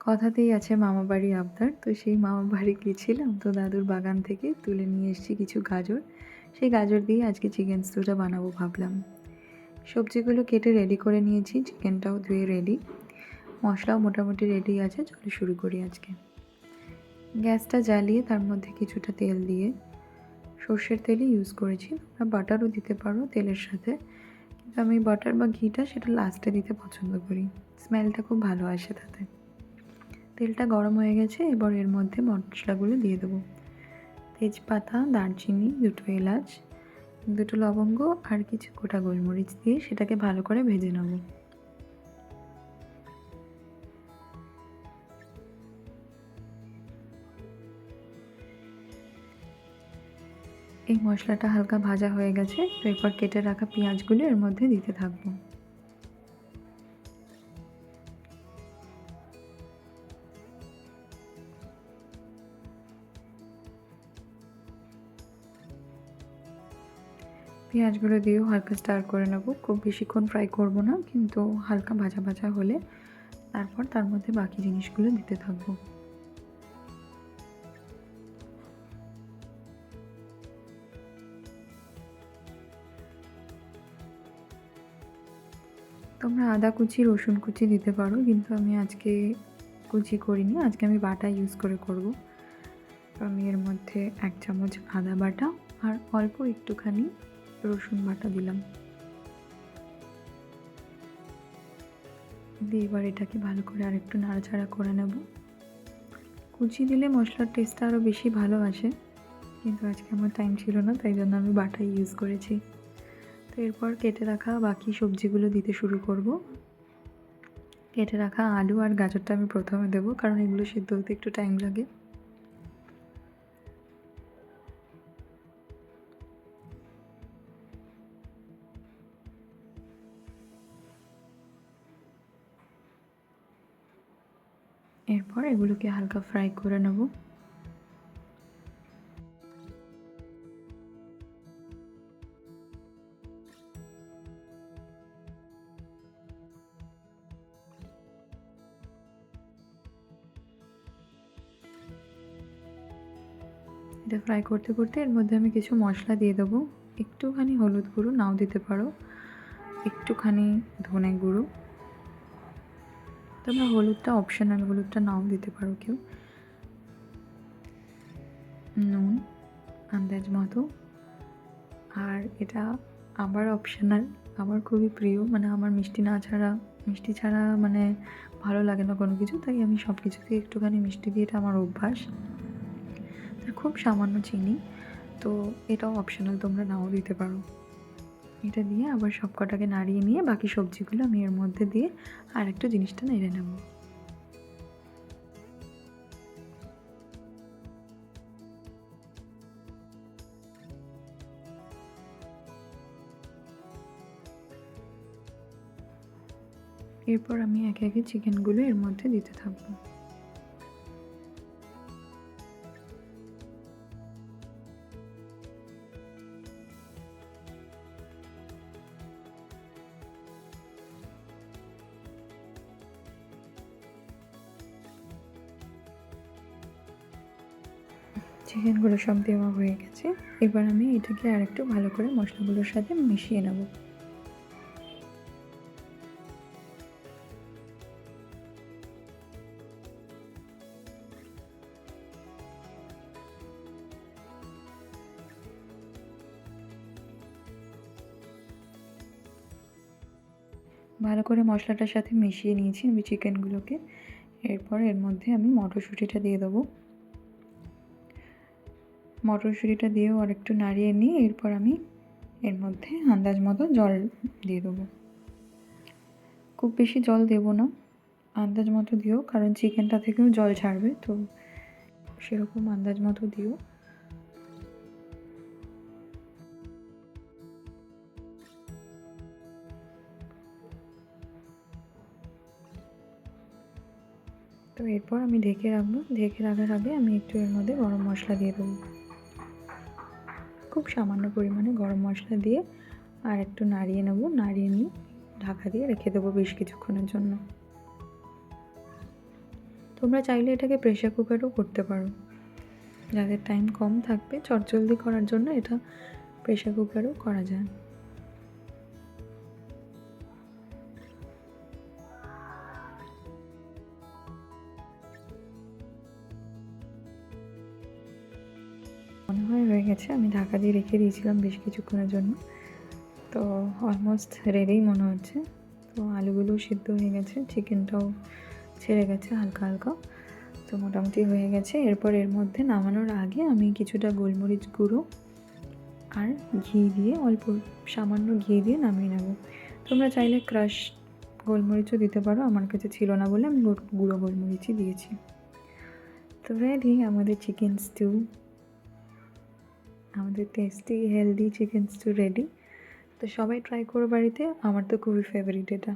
কথাতেই আছে মামাবাড়ি আবদার। তো সেই মামাবাড়ি গেছিলাম, তো দাদুর বাগান থেকে তুলে নিয়ে এসেছি কিছু গাজর। সেই গাজর দিয়ে আজকে চিকেন স্টুটা বানাবো ভাবলাম। সবজিগুলো কেটে রেডি করে নিয়েছি, চিকেনটাও ধুয়ে রেডি, মশলাও মোটামুটি রেডি আছে। চলো শুরু করি আজকে। গ্যাসটা জ্বালিয়ে তার মধ্যে কিছুটা তেল দিয়ে, সর্ষের তেলই ইউজ করেছি, তোমরা বাটারও দিতে পারো তেলের সাথে, কিন্তু আমি বাটার বা ঘিটা সেটা লাস্টে দিতে পছন্দ করি, স্মেলটা খুব ভালো আসে তাতে। তেলটা গরম হয়ে গেছে, এবার এর মধ্যে মশলাগুলো দিয়ে দেবো। তেজপাতা, দারচিনি, দুটো এলাচ, দুটো লবঙ্গ আর কিছু গোটা গোলমরিচ দিয়ে সেটাকে ভালো করে ভেজে নেব। এই মশলাটা হালকা ভাজা হয়ে গেছে, তো এরপর কেটে রাখা পেঁয়াজগুলো এর মধ্যে দিতে থাকবো। পেঁয়াজগুলো দিয়েও হালকা স্টার করে নেব, খুব বেশিক্ষণ ফ্রাই করব না, কিন্তু হালকা ভাজা ভাজা হলে তারপর তার মধ্যে বাকি জিনিসগুলো দিতে থাকবো। তোমরা আদা কুচি, রসুন কুচি দিতে পারো, কিন্তু আমি আজকে কুচি করিনি, আজকে আমি বাটা ইউজ করে করব। তো আমি এর মধ্যে 1 চামচ আদা বাটা আর অল্প একটুখানি রসুন বাটা দিলাম, দিয়ে এবার এটাকে ভালো করে আরেকটু নাড়াচাড়া করে নেব। কুচি দিলে মশলার টেস্টটা আরও বেশি ভালো আসে, কিন্তু আজকে আমার টাইম ছিল না, তাই জন্য আমি বাটাই ইউজ করেছি। তো এরপর কেটে রাখা বাকি সবজিগুলো দিতে শুরু করব। কেটে রাখা আলু আর গাজরটা আমি প্রথমে দেবো, কারণ এগুলো সিদ্ধ হতে একটু টাইম লাগে। এরপর এগুলোকে হালকা ফ্রাই করে নেব। এটা ফ্রাই করতে করতে এর মধ্যে আমি কিছু মশলা দিয়ে দেবো। একটুখানি হলুদ গুঁড়ো, নাও দিতে পারো, একটুখানি ধনে গুঁড়ো, তোমরা হলুদটা অপশনাল, হলুদটা নাও দিতে পারো কেউ, নুন আন্দাজ মতো, আর এটা আবার অপশনাল, আমার খুবই প্রিয়, মানে আমার মিষ্টি ছাড়া মানে ভালো লাগে না কোনো কিছু, তাই আমি সব কিছুতেই একটুখানি মিষ্টি দিয়ে, এটা আমার অভ্যাস। আর খুব সামান্য চিনি, তো এটাও অপশনাল, তোমরা নাও দিতে পারো। এটা দিয়ে আবার সব কটাকে নাড়িয়ে নিয়ে বাকি সবজিগুলো আমি এর মধ্যে দিয়ে আর একটু জিনিসটা নেড়ে নেব। এরপর আমি একে একে চিকেনগুলো এর মধ্যে দিতে থাকবো। চিকেনগুলো সব দেওয়া হয়ে গেছে, এবার আমি এটাকে আর একটু ভালো করে মশলাগুলোর সাথে মিশিয়ে নেব। ভালো করে মশলাটার সাথে মিশিয়ে নিয়েছি আমি চিকেনগুলোকে। এরপর এর মধ্যে আমি মটরশুঁটিটা দিয়ে দেবো। মটরশুঁটিটা দিয়েও আর একটু নাড়িয়ে নিয়ে এরপর আমি এর মধ্যে আন্দাজ মতো জল দিয়ে দেবো। খুব বেশি জল দেবো না, আন্দাজ মতো দিও, কারণ চিকেনটা থেকেও জল ছাড়বে, তো সেরকম আন্দাজ মতো দিও। তো এরপর আমি ঢেকে রাখবো। ঢেকে রাখার আগে আমি একটু এর মধ্যে গরম মশলা দিয়ে দেবো, খুব সামান্য পরিমাণে গরম মশলা দিয়ে আর একটু নাড়িয়ে নেব। নাড়িয়ে নিয়ে ঢাকা দিয়ে রেখে দেবো বেশ কিছুক্ষণের জন্য। তোমরা চাইলে এটাকে প্রেশার কুকারেও করতে পারো, যাদের টাইম কম থাকবে চটজলদি করার জন্য এটা প্রেশার কুকারেও করা যায়। মনে হয় হয়ে গেছে, আমি ঢাকা দিয়ে রেখে দিয়েছিলাম বেশ কিছুক্ষণের জন্য, তো অলমোস্ট রেডি মনে হচ্ছে। তো আলুগুলো সিদ্ধ হয়ে গেছে, চিকেনটাও ছেড়ে গেছে হালকা হালকা, তো মোটামুটি হয়ে গেছে। এরপর এর মধ্যে নামানোর আগে আমি কিছুটা গোলমরিচ গুঁড়ো আর ঘি দিয়ে, অল্প সামান্য ঘি দিয়ে নামিয়ে নেব। তোমরা চাইলে ক্রাশ গোলমরিচও দিতে পারো, আমার কাছে ছিল না বলে আমি গুঁড়ো গোলমরিচই দিয়েছি। তো রেডি আমাদের চিকেন স্টু, আমাদের tasty healthy chicken stew ready. তো সবাই ট্রাই করো বাড়িতে, আমার তো খুবই ফেভারিট এটা।